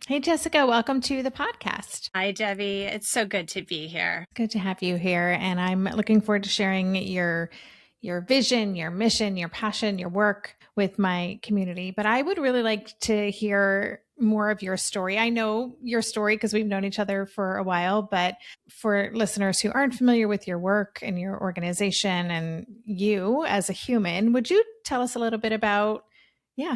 Hey, Jessica, welcome to the podcast. Hi, Debbie. It's so good to be here. Good to have you here. And I'm looking forward to sharing your vision, your mission, your passion, your work with my community. But I would really like to hear more of your story. I know your story because we've known each other for a while, but for listeners who aren't familiar with your work and your organization and you as a human, would you tell us a little bit about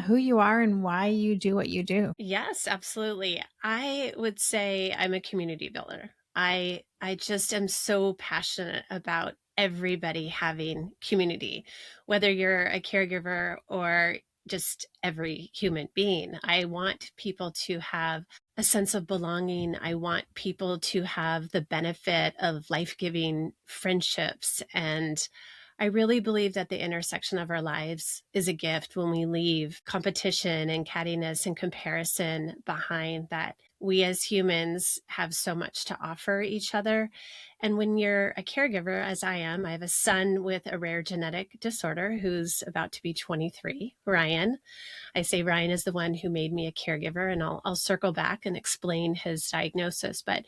who you are and why you do what you do? Yes, absolutely. I would say I'm a community builder. I just am so passionate about everybody having community, whether you're a caregiver or just every human being. I want people to have a sense of belonging. I want people to have the benefit of life-giving friendships, and I really believe that the intersection of our lives is a gift when we leave competition and cattiness and comparison behind, that we as humans have so much to offer each other. And when you're a caregiver, as I am, I have a son with a rare genetic disorder who's about to be 23, Ryan. I say Ryan is the one who made me a caregiver, and I'll circle back and explain his diagnosis. But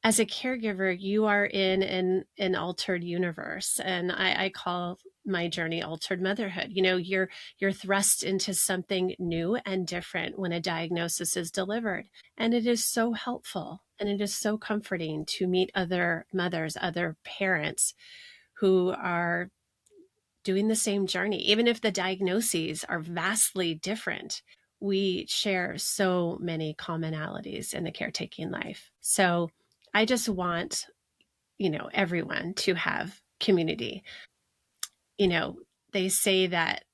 as a caregiver, you are in an altered universe, and I call my journey altered motherhood. You're thrust into something new and different when a diagnosis is delivered, and it is so helpful and it is so comforting to meet other mothers, other parents who are doing the same journey. Even if the diagnoses are vastly different, we share so many commonalities in the caretaking life. So I just want, everyone to have community. You know, they say that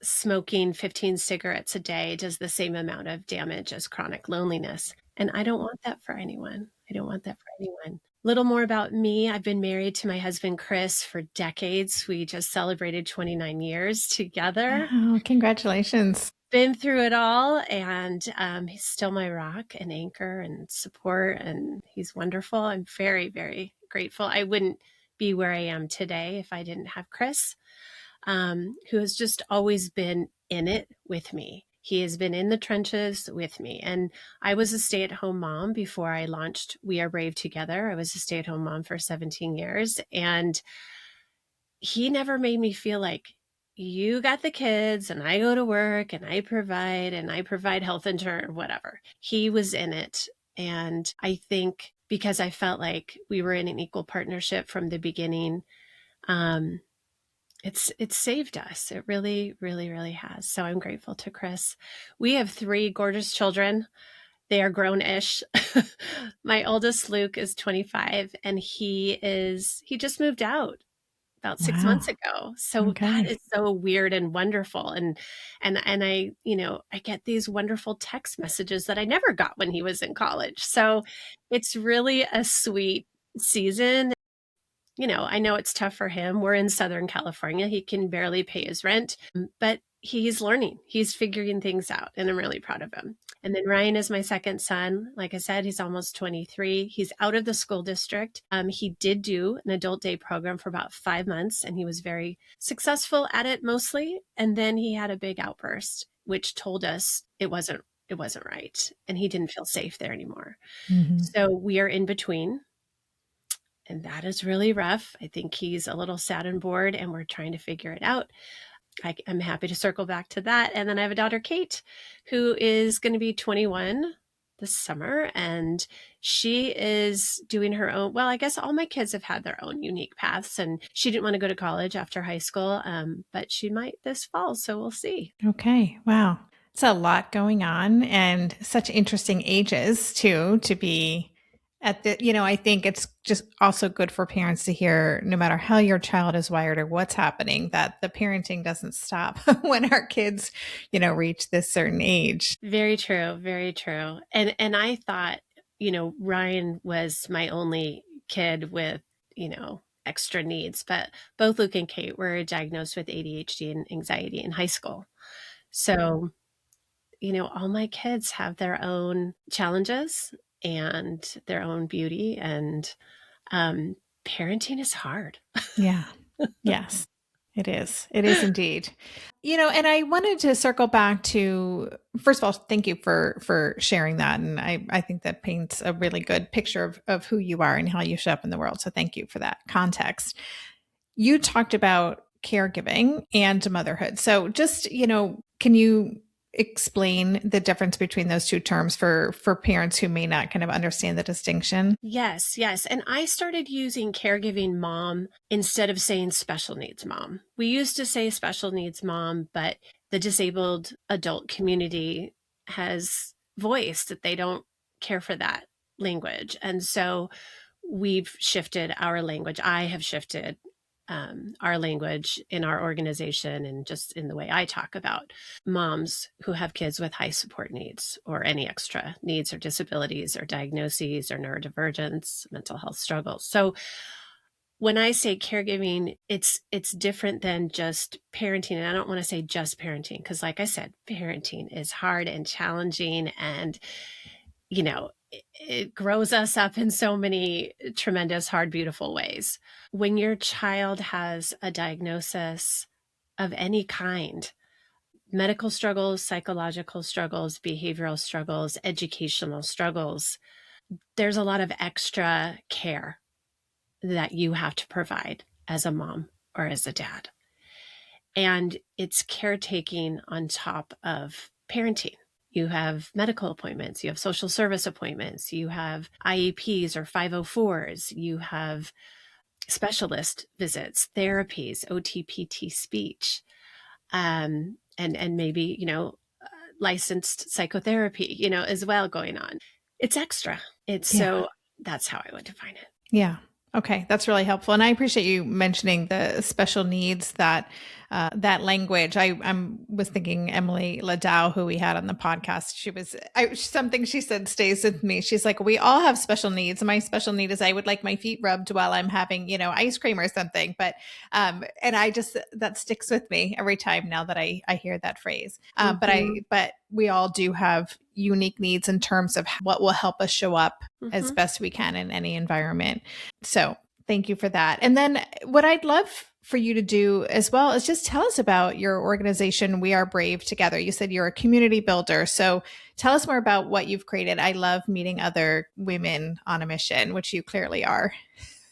smoking 15 cigarettes a day does the same amount of damage as chronic loneliness. And I don't want that for anyone. I don't want that for anyone. Little more about me. I've been married to my husband, Chris, for decades. We just celebrated 29 years together. Wow, congratulations. Been through it all, and he's still my rock and anchor and support, and he's wonderful. I'm very, very grateful. I wouldn't be where I am today if I didn't have Chris, who has just always been in it with me. He has been in the trenches with me. And I was a stay-at-home mom before I launched We Are Brave Together. I was a stay-at-home mom for 17 years. And he never made me feel like, you got the kids and I go to work and I provide health insurance or whatever. He was in it. And I think because I felt like we were in an equal partnership from the beginning, um, it's saved us. It really, really, really has. So I'm grateful to Chris. We have 3 gorgeous children. They are grown-ish. My oldest, Luke, is 25, and he just moved out about 6 months Wow. ago. So that Okay. is so weird and wonderful. And I get these wonderful text messages that I never got when he was in college. So it's really a sweet season. I know it's tough for him. We're in Southern California. He can barely pay his rent, but he's learning. He's figuring things out, and I'm really proud of him. And then Ryan is my second son. Like I said, he's almost 23. He's out of the school district. He did do an adult day program for about 5 months, and he was very successful at it mostly. And then he had a big outburst, which told us it wasn't right, and he didn't feel safe there anymore. Hmm. So we are in between, and that is really rough. I think he's a little sad and bored, and we're trying to figure it out. I'm happy to circle back to that. And then I have a daughter, Kate, who is going to be 21 this summer, and she is doing her own. Well, I guess all my kids have had their own unique paths, and she didn't want to go to college after high school, but she might this fall. So we'll see. Okay. Wow. It's a lot going on and such interesting ages too to be at I think it's just also good for parents to hear no matter how your child is wired or what's happening, that the parenting doesn't stop when our kids, reach this certain age. Very true. Very true. And I thought, Ryan was my only kid with, extra needs, but both Luke and Kate were diagnosed with ADHD and anxiety in high school. So, all my kids have their own challenges and their own beauty, and um, parenting is hard. Yeah. Yes. It is. It is indeed. And I wanted to circle back to, first of all, thank you for sharing that. And I think that paints a really good picture of who you are and how you show up in the world. So thank you for that context. You talked about caregiving and motherhood. So just, can you explain the difference between those two terms for parents who may not kind of understand the distinction? Yes, yes. And I started using caregiving mom instead of saying special needs mom. We used to say special needs mom, but the disabled adult community has voiced that they don't care for that language. And so we've shifted our language. I have shifted our language in our organization and just in the way I talk about moms who have kids with high support needs or any extra needs or disabilities or diagnoses or neurodivergence, mental health struggles. So when I say caregiving, it's different than just parenting. And I don't want to say just parenting because, like I said, parenting is hard and challenging, and it grows us up in so many tremendous, hard, beautiful ways. When your child has a diagnosis of any kind, medical struggles, psychological struggles, behavioral struggles, educational struggles, there's a lot of extra care that you have to provide as a mom or as a dad. And it's caretaking on top of parenting. You have medical appointments, you have social service appointments, you have IEPs or 504s, you have specialist visits, therapies, OTPT speech, and maybe, licensed psychotherapy, as well going on. It's extra. It's Yeah. so that's how I would define it. Yeah. Okay, that's really helpful, and I appreciate you mentioning the special needs that language. Was thinking Emily Ladau, who we had on the podcast. Something she said stays with me. She's like, "We all have special needs. My special need is I would like my feet rubbed while I'm having ice cream or something." But and I just that sticks with me every time now that I hear that phrase. But we all do have unique needs in terms of what will help us show up as best we can in any environment. So thank you for that. And then what I'd love for you to do as well is just tell us about your organization, We Are Brave Together. You said you're a community builder. So tell us more about what you've created. I love meeting other women on a mission, which you clearly are.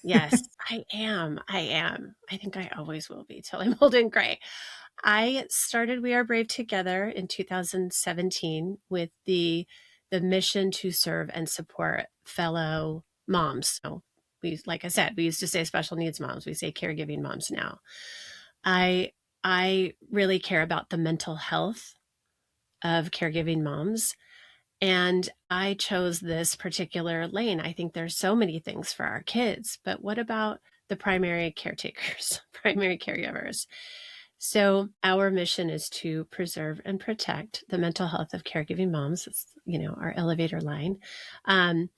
Yes, I am. I think I always will be till I'm old and gray. I started We Are Brave Together in 2017 with the mission to serve and support fellow moms. So like I said, we used to say special needs moms. We say caregiving moms now. I really care about the mental health of caregiving moms. And I chose this particular lane. I think there's so many things for our kids, but what about the primary caretakers, primary caregivers? So our mission is to preserve and protect the mental health of caregiving moms. It's, our elevator line. And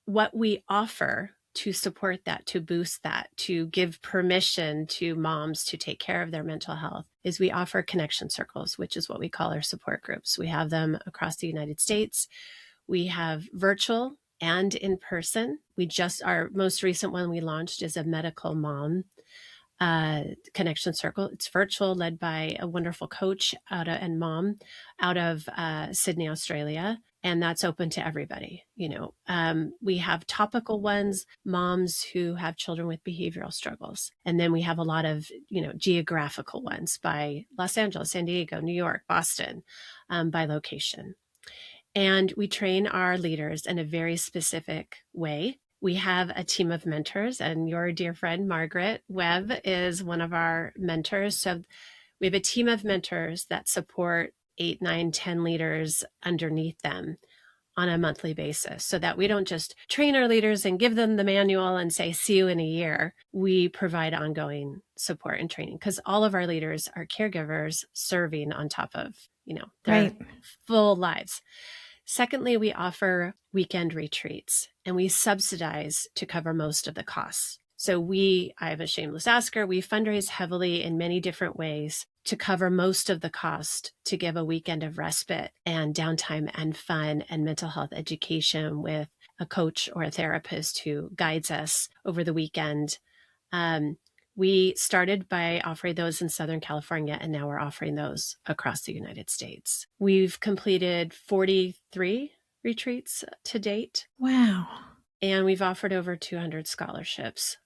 what we offer to support that, to boost that, to give permission to moms to take care of their mental health is we offer connection circles, which is what we call our support groups. We have them across the United States. We have virtual and in person. Our most recent one we launched is a medical mom connection circle. It's virtual, led by a wonderful coach and mom out of Sydney, Australia. And that's open to everybody. We have topical ones, moms who have children with behavioral struggles. And then we have a lot of, geographical ones by Los Angeles, San Diego, New York, Boston, by location. And we train our leaders in a very specific way. We have a team of mentors, and your dear friend, Margaret Webb, is one of our mentors. So we have a team of mentors that support 8, 9, 10 leaders underneath them on a monthly basis, so that we don't just train our leaders and give them the manual and say, see you in a year. We provide ongoing support and training because all of our leaders are caregivers serving on top of, their full lives. Secondly, we offer weekend retreats and we subsidize to cover most of the costs. So I have a shameless asker, we fundraise heavily in many different ways to cover most of the cost to give a weekend of respite and downtime and fun and mental health education with a coach or a therapist who guides us over the weekend. We started by offering those in Southern California, and now we're offering those across the United States. We've completed 43 retreats to date. Wow. And we've offered over 200 scholarships,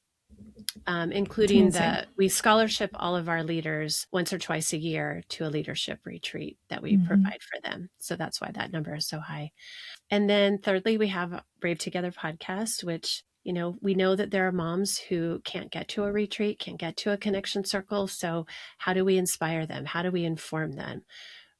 It's including amazing. we scholarship all of our leaders once or twice a year to a leadership retreat that we Mm-hmm. provide for them. So that's why that number is so high. And then thirdly, we have Brave Together podcast, which, we know that there are moms who can't get to a retreat, can't get to a connection circle. So how do we inspire them? How do we inform them?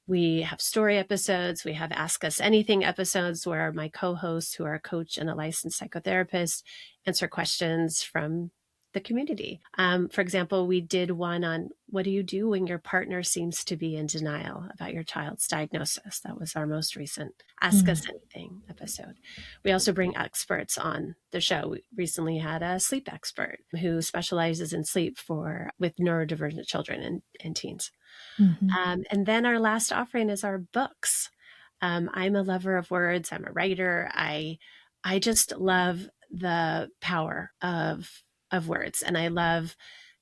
We have story episodes. We have Ask Us Anything episodes where my co-hosts, who are a coach and a licensed psychotherapist, answer questions from the community. For example, we did one on what do you do when your partner seems to be in denial about your child's diagnosis. That was our most recent Ask Us Anything episode. We also bring experts on the show. We recently had a sleep expert who specializes in sleep with neurodivergent children and teens. Mm-hmm. And then our last offering is our books. I'm a lover of words. I'm a writer. I just love the power of words, and I love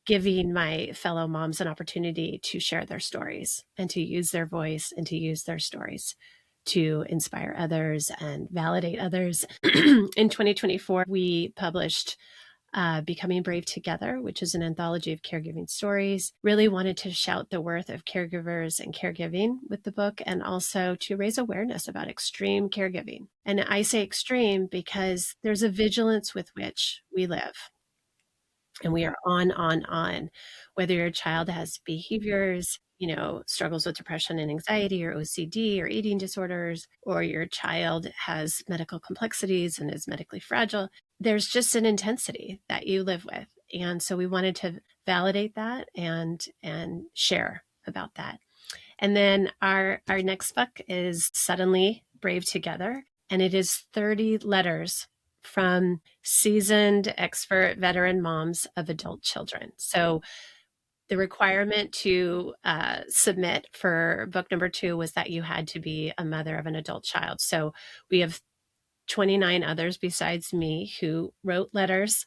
giving my fellow moms an opportunity to share their stories and to use their voice and to use their stories to inspire others and validate others. In 2024, we published Becoming Brave Together, which is an anthology of caregiving stories. Really wanted to shout the worth of caregivers and caregiving with the book, and also to raise awareness about extreme caregiving. And I say extreme because there's a vigilance with which we live. And we are on, whether your child has behaviors, struggles with depression and anxiety or OCD or eating disorders, or your child has medical complexities and is medically fragile. There's just an intensity that you live with. And so we wanted to validate that and share about that. And then our next book is Suddenly Brave Together. And it is 30 letters from seasoned expert veteran moms of adult children. So the requirement to submit for book number 2 was that you had to be a mother of an adult child. So we have 29 others besides me who wrote letters,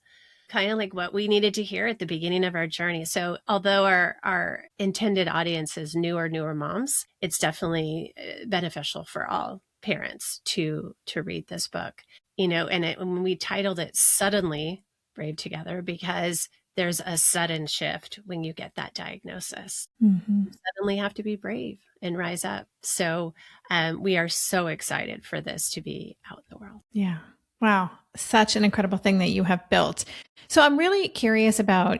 kind of like what we needed to hear at the beginning of our journey. So although our intended audience is newer moms, it's definitely beneficial for all parents to read this book. When we titled it Suddenly Brave Together, because there's a sudden shift when you get that diagnosis. Mm-hmm. You suddenly have to be brave and rise up. So we are so excited for this to be out in the world. Yeah. Wow. Such an incredible thing that you have built. So I'm really curious about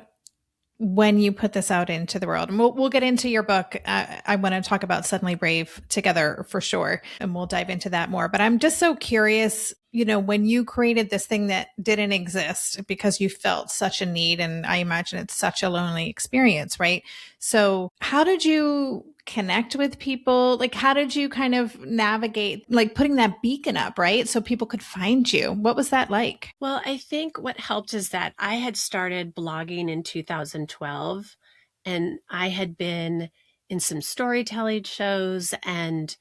when you put this out into the world. And we'll get into your book. I want to talk about Suddenly Brave together for sure. And we'll dive into that more. But I'm just so curious, when you created this thing that didn't exist because you felt such a need, and I imagine it's such a lonely experience, right? So how did you connect with people? Like, how did you kind of navigate, like putting that beacon up, right? So people could find you. What was that like? Well, I think what helped is that I had started blogging in 2012, and I had been in some storytelling shows, and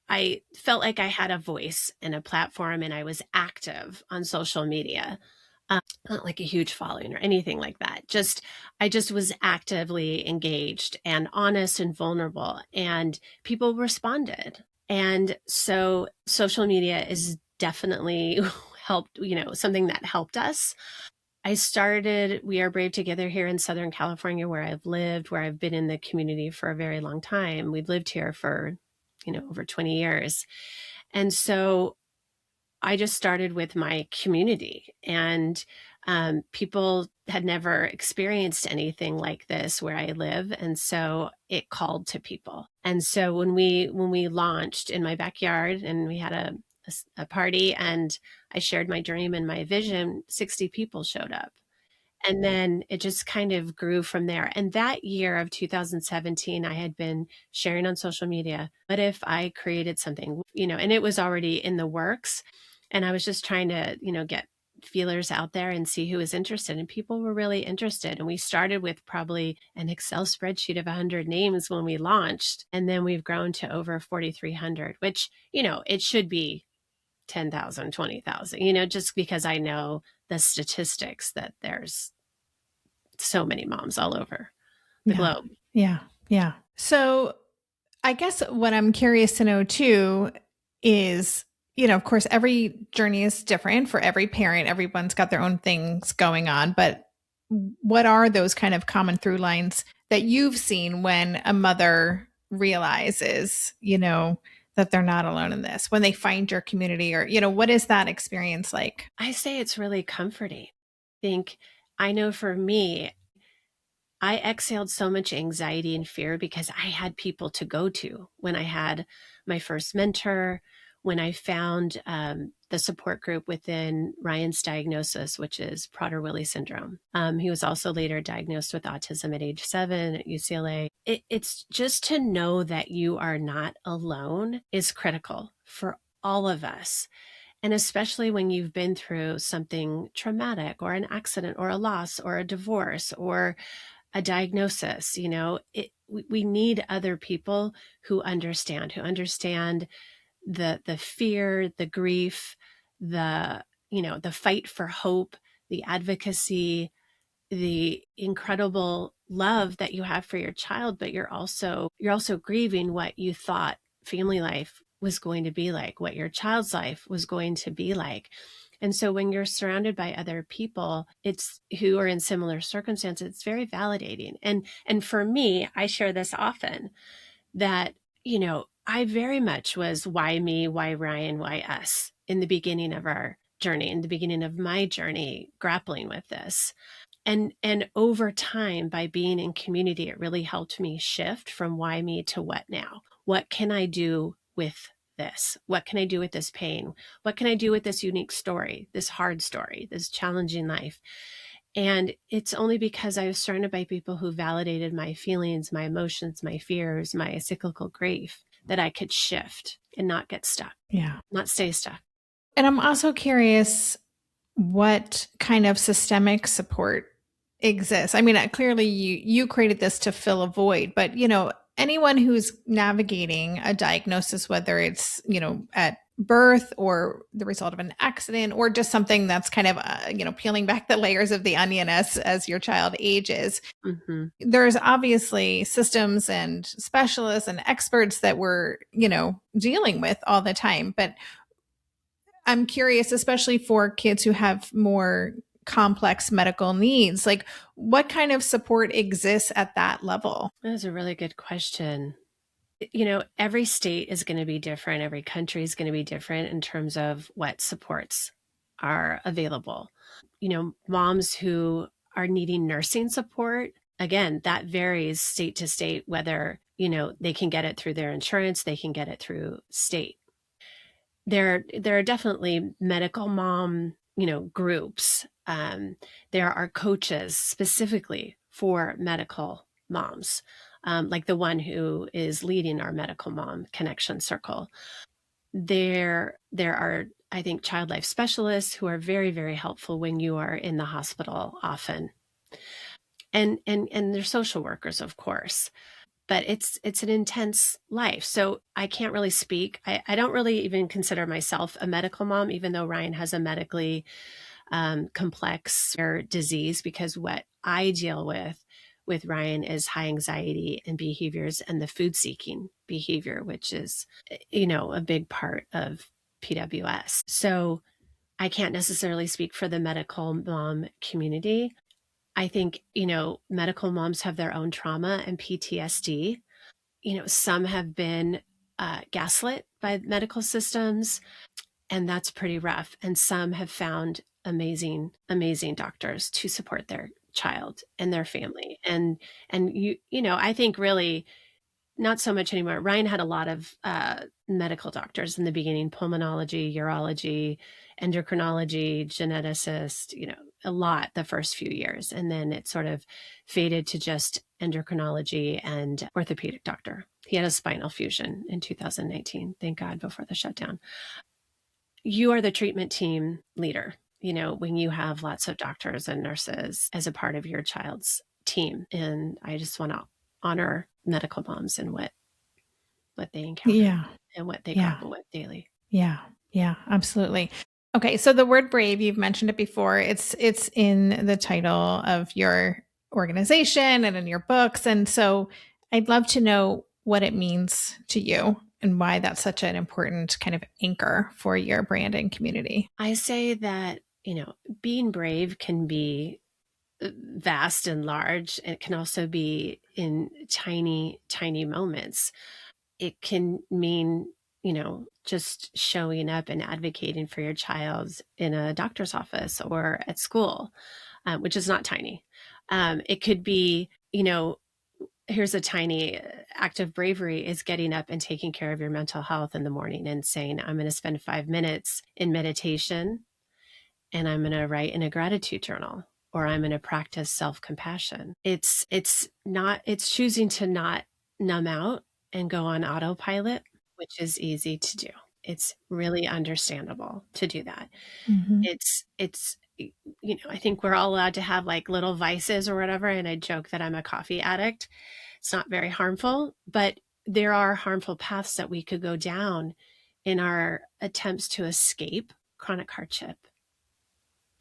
I felt like I had a voice and a platform, and I was active on social media. Not like a huge following or anything like that. I just was actively engaged and honest and vulnerable, and people responded. And so social media is definitely helped, something that helped us. I started We Are Brave Together here in Southern California, where I've lived, where I've been in the community for a very long time. We've lived here for, over 20 years. And so I just started with my community, and people had never experienced anything like this where I live. And so it called to people. And so when we launched in my backyard, and we had a party, and I shared my dream and my vision, 60 people showed up. And then it just kind of grew from there. And that year of 2017, I had been sharing on social media, what if I created something, and it was already in the works. And I was just trying to, get feelers out there and see who was interested. And people were really interested. And we started with probably an Excel spreadsheet of 100 names when we launched. And then we've grown to over 4,300, which, it should be 10,000, 20,000, just because I know the statistics that there's so many moms all over the Yeah. globe. Yeah. Yeah. So I guess what I'm curious to know too is, of course, every journey is different for every parent. Everyone's got their own things going on. But what are those kind of common through lines that you've seen when a mother realizes, that they're not alone in this, when they find your community, or, what is that experience like? I say it's really comforting. I know for me, I exhaled so much anxiety and fear because I had people to go to when I had my first mentor, when I found the support group within Ryan's diagnosis, which is Prader-Willi syndrome. He was also later diagnosed with autism at age 7 at UCLA. It's just to know that you are not alone is critical for all of us. And especially when you've been through something traumatic or an accident or a loss or a divorce or a diagnosis, we need other people who understand the fear, the grief, the fight for hope, the advocacy, the incredible love that you have for your child, but you're also grieving what you thought family life was going to be like, what your child's life was going to be like. And so when you're surrounded by other people, it's who are in similar circumstances, it's very validating. And for me, I share this often that, I very much was why me, why Ryan, why us in the beginning of our journey, in the beginning of my journey grappling with this. And over time, by being in community, it really helped me shift from why me to what now. What can I do with this? What can I do with this pain? What can I do with this unique story, this hard story, this challenging life? And it's only because I was surrounded by people who validated my feelings, my emotions, my fears, my cyclical grief, that I could shift and not get stuck, Yeah. not stay stuck. And I'm also curious what kind of systemic support exists. I mean, clearly you created this to fill a void, but anyone who's navigating a diagnosis, whether it's at birth or the result of an accident or just something that's kind of peeling back the layers of the onion as your child ages, Mm-hmm. there's obviously systems and specialists and experts that we're dealing with all the time. But I'm curious, especially for kids who have more complex medical needs, like what kind of support exists at that level? That's a really good question. Every state is going to be different. Every country is going to be different in terms of what supports are available. Moms who are needing nursing support, again, that varies state to state, whether, they can get it through their insurance, they can get it through state. There are definitely medical mom, groups. There are coaches specifically for medical moms, like the one who is leading our medical mom connection circle. There are, I think, child life specialists who are very, very helpful when you are in the hospital often. And there's social workers, of course, but it's an intense life. So I can't really speak. I don't really even consider myself a medical mom, even though Ryan has a medically complex disease, because what I deal with Ryan is high anxiety and behaviors and the food seeking behavior, which is, a big part of PWS. So I can't necessarily speak for the medical mom community. I think, medical moms have their own trauma and PTSD. Some have been gaslit by medical systems, and that's pretty rough. And some have found amazing, amazing doctors to support their child and their family. And I think really not so much anymore. Ryan had a lot of medical doctors in the beginning: pulmonology, urology, endocrinology, geneticist, a lot the first few years. And then it sort of faded to just endocrinology and orthopedic doctor. He had a spinal fusion in 2019, thank God, before the shutdown. You are the treatment team leader, when you have lots of doctors and nurses as a part of your child's team. And I just want to honor medical moms and what they encounter Yeah. and what they Yeah. grapple with daily. Yeah. Yeah, absolutely. Okay, so the word brave, you've mentioned it before. It's in the title of your organization and in your books. And so I'd love to know what it means to you and why that's such an important kind of anchor for your brand and community. I say that, being brave can be vast and large. It can also be in tiny, tiny moments. It can mean, just showing up and advocating for your child in a doctor's office or at school, which is not tiny. It could be, here's a tiny act of bravery is getting up and taking care of your mental health in the morning and saying, I'm going to spend 5 minutes in meditation and I'm going to write in a gratitude journal, or I'm going to practice self-compassion. It's choosing to not numb out and go on autopilot, which is easy to do. It's really understandable to do that. Mm-hmm. It's I think we're all allowed to have like little vices or whatever. And I joke that I'm a coffee addict. It's not very harmful, but there are harmful paths that we could go down in our attempts to escape chronic hardship.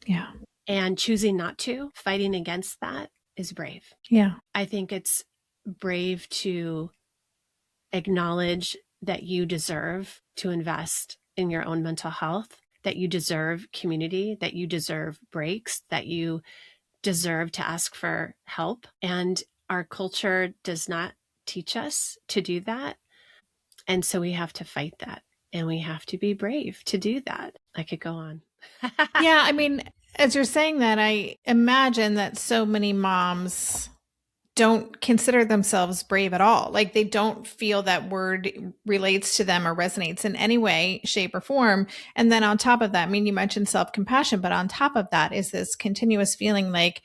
Yeah. And choosing not to, fighting against that is brave. Yeah. I think it's brave to acknowledge that you deserve to invest in your own mental health, that you deserve community, that you deserve breaks, that you deserve to ask for help. And our culture does not teach us to do that. And so we have to fight that. And we have to be brave to do that. I could go on. Yeah. I mean, as you're saying that, I imagine that so many moms don't consider themselves brave at all. Like they don't feel that word relates to them or resonates in any way, shape, or form. And then on top of that, I mean, you mentioned self compassion, but on top of that is this continuous feeling like,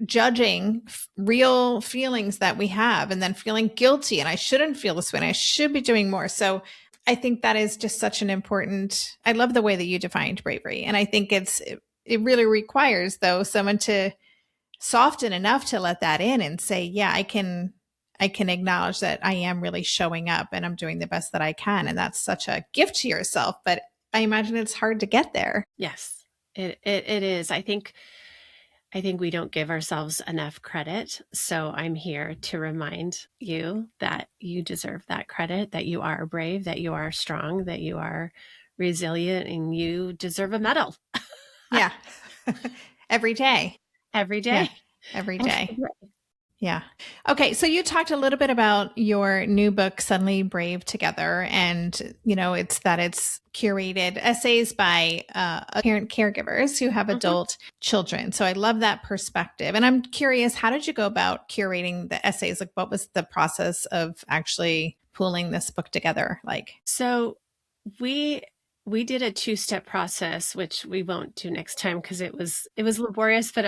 judging real feelings that we have and then feeling guilty. And I shouldn't feel this way. And I should be doing more. So I think that is just such an important, I love the way that you defined bravery. And I think it really requires though someone to soften enough to let that in and say, yeah, I can acknowledge that I am really showing up and I'm doing the best that I can. And that's such a gift to yourself. But I imagine it's hard to get there. Yes, it is. I think we don't give ourselves enough credit. So I'm here to remind you that you deserve that credit, that you are brave, that you are strong, that you are resilient, and you deserve a medal. Yeah. Every day. Every Yeah. day. Every day. Yeah. Okay. So you talked a little bit about your new book, Suddenly Brave Together. And, it's curated essays by parent caregivers who have Mhm. adult children. So I love that perspective. And I'm curious, how did you go about curating the essays? Like, what was the process of actually pulling this book together like? So we did a two-step process, which we won't do next time because it was laborious, but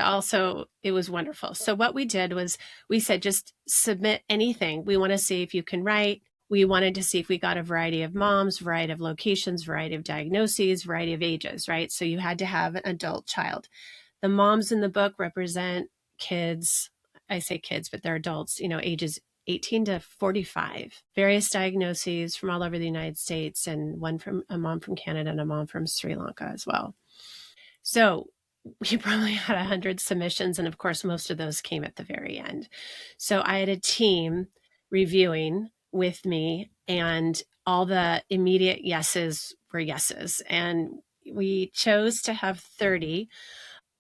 it was wonderful. So what we did was we said just submit anything. We want to see if you can write. We wanted to see if we got a variety of moms, variety of locations, variety of diagnoses, variety of ages, right? So you had to have an adult child. The moms in the book represent kids. I say kids, but they're adults, ages 18 to 45, various diagnoses from all over the United States, and one from a mom from Canada and a mom from Sri Lanka as well. So we probably had 100 submissions. And of course, most of those came at the very end. So I had a team reviewing with me, and all the immediate yeses were yeses. And we chose to have 30,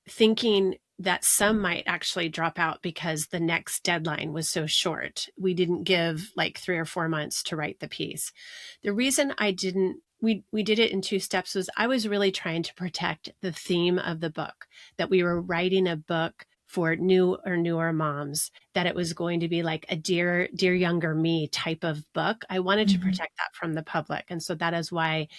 thinking that some might actually drop out because the next deadline was so short. We didn't give like 3 or 4 months to write the piece. The reason I didn't, we did it in 2 steps, was I was really trying to protect the theme of the book, that we were writing a book for new or newer moms, that it was going to be like a dear younger me type of book. I wanted to protect that from the public. And so that is why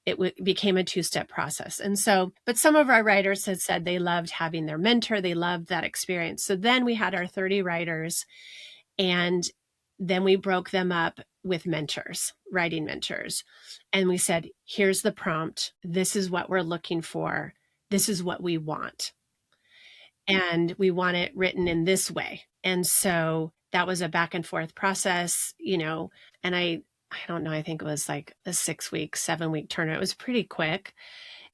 it became a 2-step process. And so, but some of our writers had said they loved having their mentor, they loved that experience. So then we had our 30 writers, and then we broke them up with mentors, writing mentors. And we said, here's the prompt. This is what we're looking for. This is what we want. And we want it written in this way. And so that was a back and forth process, and I don't know, I think it was like a 6-week, 7-week turnaround. It was pretty quick.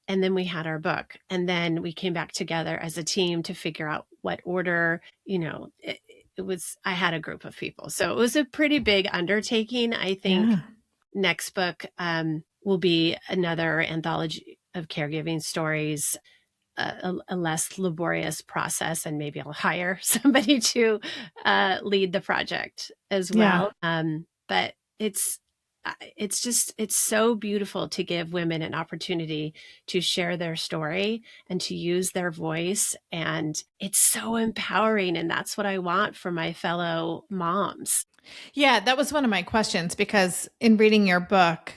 And then we had our book. And then we came back together as a team to figure out what order, it was, I had a group of people. So it was a pretty big undertaking. I think Yeah. next book will be another anthology of caregiving stories, a less laborious process, and maybe I'll hire somebody to lead the project as Yeah. well. But it's so beautiful to give women an opportunity to share their story and to use their voice. And it's so empowering. And that's what I want for my fellow moms. Yeah, that was one of my questions because in reading your book,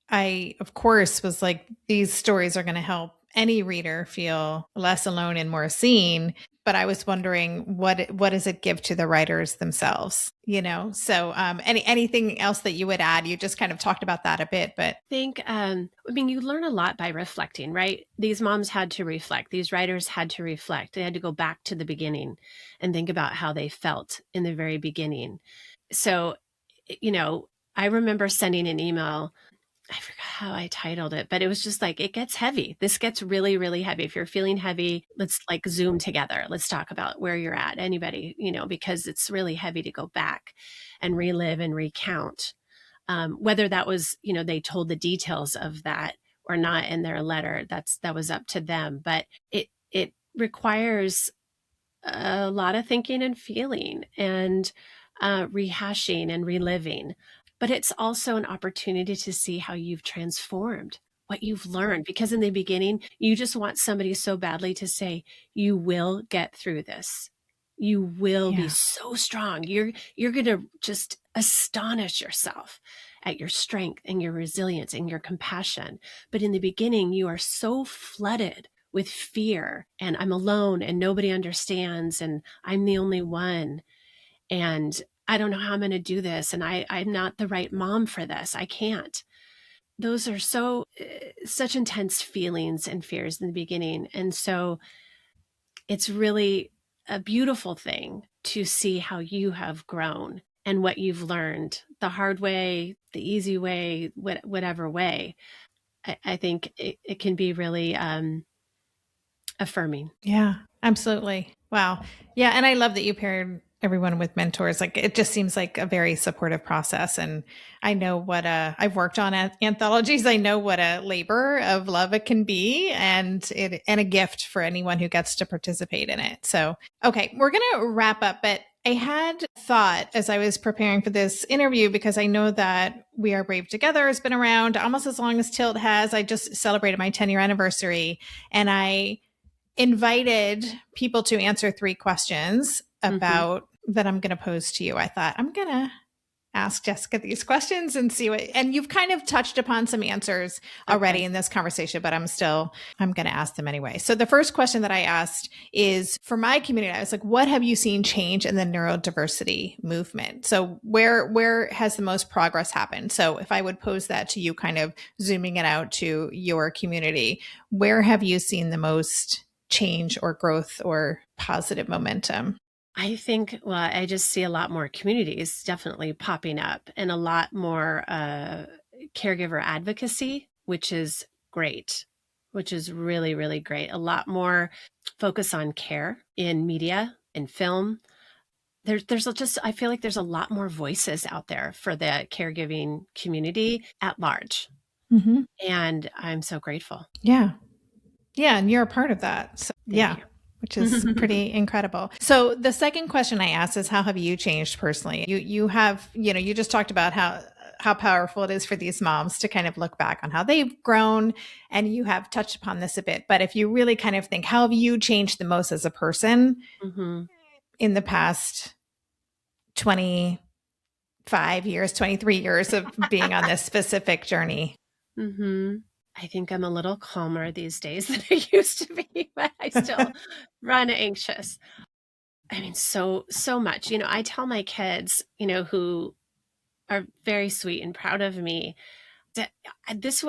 I, of course, was like, these stories are going to help any reader feel less alone and more seen. But I was wondering, what does it give to the writers themselves? So anything else that you would add? You just kind of talked about that a bit, but Think, you learn a lot by reflecting, right? These moms had to reflect. These writers had to reflect. They had to go back to the beginning and think about how they felt in the very beginning. So, I remember sending an email. I forgot how I titled it, but it was just like, it gets heavy. This gets really, really heavy. If you're feeling heavy, let's like Zoom together. Let's talk about where you're at, anybody, because it's really heavy to go back and relive and recount. Whether that was, they told the details of that or not in their letter, that was up to them. But it requires a lot of thinking and feeling and rehashing and reliving. But it's also an opportunity to see how you've transformed, what you've learned. Because in the beginning, you just want somebody so badly to say, you will get through this. You will be yeah. so strong. You're going to just astonish yourself at your strength and your resilience and your compassion. But in the beginning, you are so flooded with fear, and I'm alone and nobody understands and I'm the only one. And I don't know how I'm going to do this. And I'm not the right mom for this. I can't. Those are such intense feelings and fears in the beginning. And so it's really a beautiful thing to see how you have grown and what you've learned the hard way, the easy way, whatever way. I think it can be really affirming. Yeah, absolutely. Wow. Yeah. And I love that you paired everyone with mentors. Like, it just seems like a very supportive process. And I know what I've worked on anthologies. I know what a labor of love it can be, and a gift for anyone who gets to participate in it. So, okay, we're going to wrap up, but I had thought as I was preparing for this interview, because I know that We Are Brave Together has been around almost as long as Tilt has. I just celebrated my 10-year anniversary, and I invited people to answer 3 questions Mm-hmm. about that I'm going to pose to you. I thought, I'm going to ask Jessica these questions and see what, and you've kind of touched upon some answers already Okay. in this conversation, but I'm going to ask them anyway. So the first question that I asked is for my community. I was like, what have you seen change in the neurodiversity movement? So where has the most progress happened? So if I would pose that to you, kind of zooming it out to your community, where have you seen the most change or growth or positive momentum? I think, well, I just see a lot more communities definitely popping up and a lot more caregiver advocacy, which is great, which is really, really great. A lot more focus on care in media and film. I feel like there's a lot more voices out there for the caregiving community at large. Mm-hmm. And I'm so grateful. Yeah. Yeah, and you're a part of that. So, Thank yeah, you. which is pretty incredible. So the second question I asked is, how have you changed personally? You have, you just talked about how powerful it is for these moms to kind of look back on how they've grown, and you have touched upon this a bit. But if you really kind of think, how have you changed the most as a person Hmm. in the past 25 years, 23 years of being on this specific journey? Hmm. I think I'm a little calmer these days than I used to be, but I still run anxious. I mean, so much. I tell my kids, who are very sweet and proud of me, that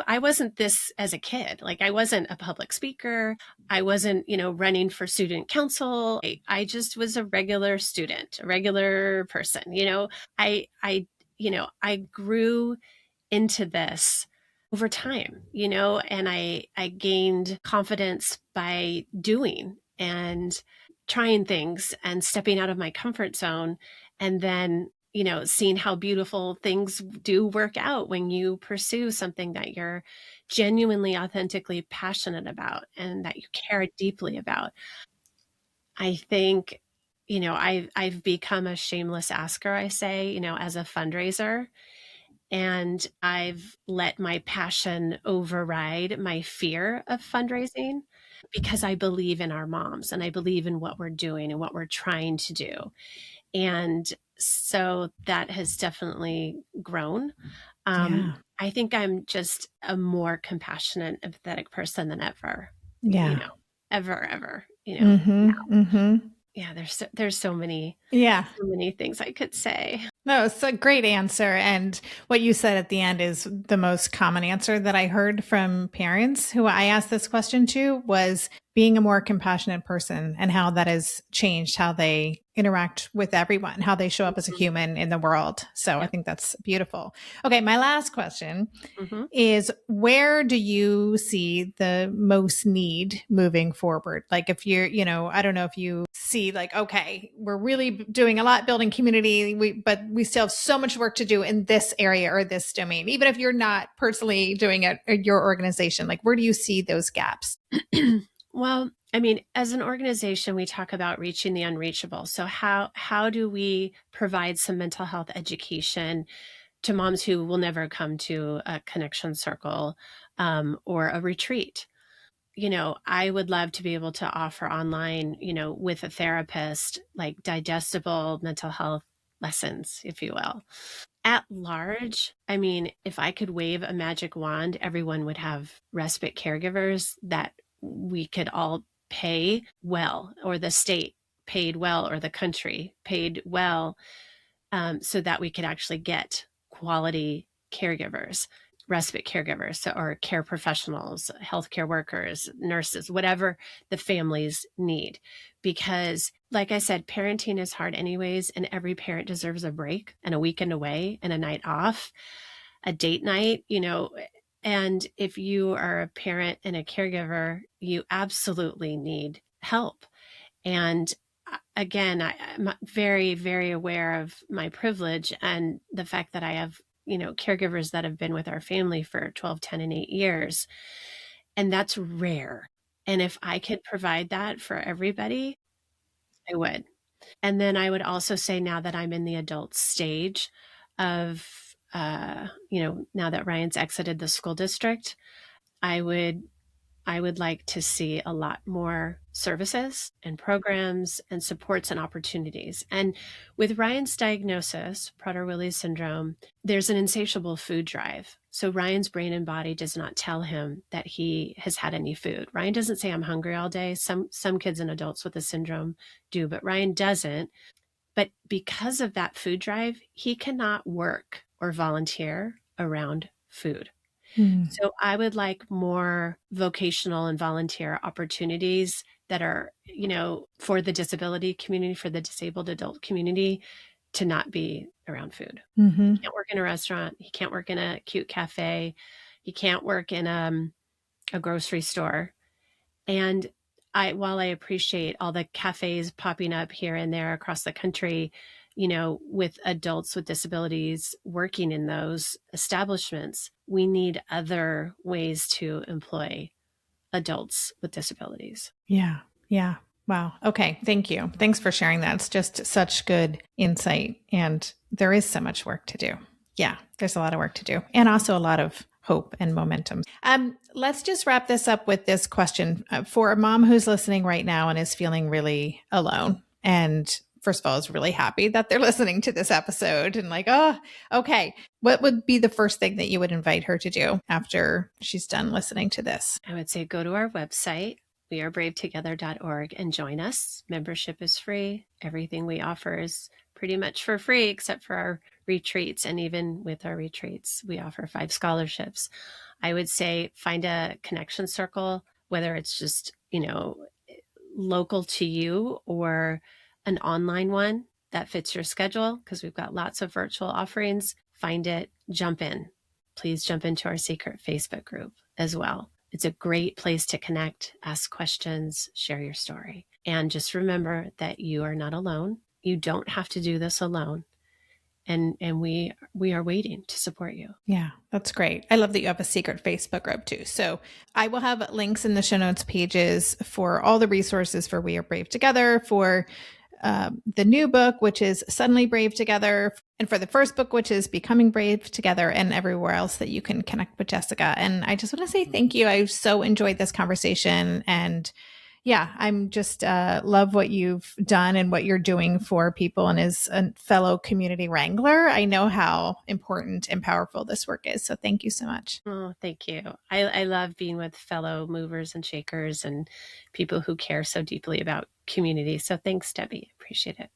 I wasn't this as a kid. Like, I wasn't a public speaker. I wasn't, running for student council. I just was a regular student, a regular person. I grew into this over time, and I gained confidence by doing and trying things and stepping out of my comfort zone, and then, seeing how beautiful things do work out when you pursue something that you're genuinely, authentically passionate about and that you care deeply about. I think, I've become a shameless asker, I say, as a fundraiser. And I've let my passion override my fear of fundraising because I believe in our moms and I believe in what we're doing and what we're trying to do. And so that has definitely grown. Yeah. I think I'm just a more compassionate, empathetic person than ever, Yeah. ever, Mm-hmm. Mm-hmm. yeah, there's Yeah. so many things I could say. No, it's a great answer. And what you said at the end is the most common answer that I heard from parents who I asked this question to was being a more compassionate person and how that has changed how they interact with everyone, how they show up as a Mhm. human in the world. So I Yep. think that's beautiful. Okay, my last question Mhm. is where do you see the most need moving forward? Like if you're, I don't know if you see like, okay, we're really doing a lot building community, but we still have so much work to do in this area or this domain, even if you're not personally doing it at your organization. Like where do you see those gaps? Well, I mean, as an organization, we talk about reaching the unreachable. So how do we provide some mental health education to moms who will never come to a connection circle, or a retreat? I would love to be able to offer online, with a therapist, like digestible mental health lessons, if you will. At large, I mean, if I could wave a magic wand, everyone would have respite caregivers that we could all pay well, or the state paid well, or the country paid well, so that we could actually get quality caregivers, respite caregivers, or care professionals, healthcare workers, nurses, whatever the families need. Because, like I said, parenting is hard anyways, and every parent deserves a break and a weekend away and a night off, a date night, And if you are a parent and a caregiver, you absolutely need help. And again, I'm very, very aware of my privilege and the fact that I have, caregivers that have been with our family for 12, 10, and 8 years. And that's rare. And if I could provide that for everybody, I would. And then I would also say, now that I'm in the adult stage of, now that Ryan's exited the school district, I would I would like to see a lot more services and programs and supports and opportunities. And with Ryan's diagnosis, Prader-Willi syndrome, there's an insatiable food drive. So Ryan's brain and body does not tell him that he has had any food. Ryan doesn't say I'm hungry all day. Some kids and adults with the syndrome do, but Ryan doesn't. But because of that food drive, he cannot work or volunteer around food. Hmm. So I would like more vocational and volunteer opportunities that are, for the disability community, for the disabled adult community, to not be around food. He Mm-hmm. can't work in a restaurant. He can't work in a cute cafe. He can't work in a grocery store. And while I appreciate all the cafes popping up here and there across the country, with adults with disabilities working in those establishments, we need other ways to employ adults with disabilities. Yeah. Yeah. Wow. Okay. Thank you. Thanks for sharing that. It's just such good insight. And there is so much work to do. Yeah. There's a lot of work to do and also a lot of hope and momentum. Let's just wrap this up with this question for a mom who's listening right now and is feeling really alone. And first of all, is really happy that they're listening to this episode and like, oh, okay. What would be the first thing that you would invite her to do after she's done listening to this? I would say go to our website, wearebravetogether.org, and join us. Membership is free. Everything we offer is pretty much for free, except for our retreats. And even with our retreats, we offer 5 scholarships. I would say find a connection circle, whether it's just, local to you or an online one that fits your schedule, because we've got lots of virtual offerings. Find it, jump in, please jump into our secret Facebook group as well. It's a great place to connect, ask questions, share your story. And just remember that you are not alone. You don't have to do this alone. And we are waiting to support you. Yeah, that's great. I love that you have a secret Facebook group too. So I will have links in the show notes pages for all the resources for We Are Brave Together, for the new book, which is Suddenly Brave Together, and for the first book, which is Becoming Brave Together, and everywhere else that you can connect with Jessica. And I just want to say thank you. I so enjoyed this conversation. And yeah, I'm just love what you've done and what you're doing for people. And as a fellow community wrangler, I know how important and powerful this work is. So thank you so much. Oh, thank you. I love being with fellow movers and shakers and people who care so deeply about community. So thanks, Debbie. Appreciate it.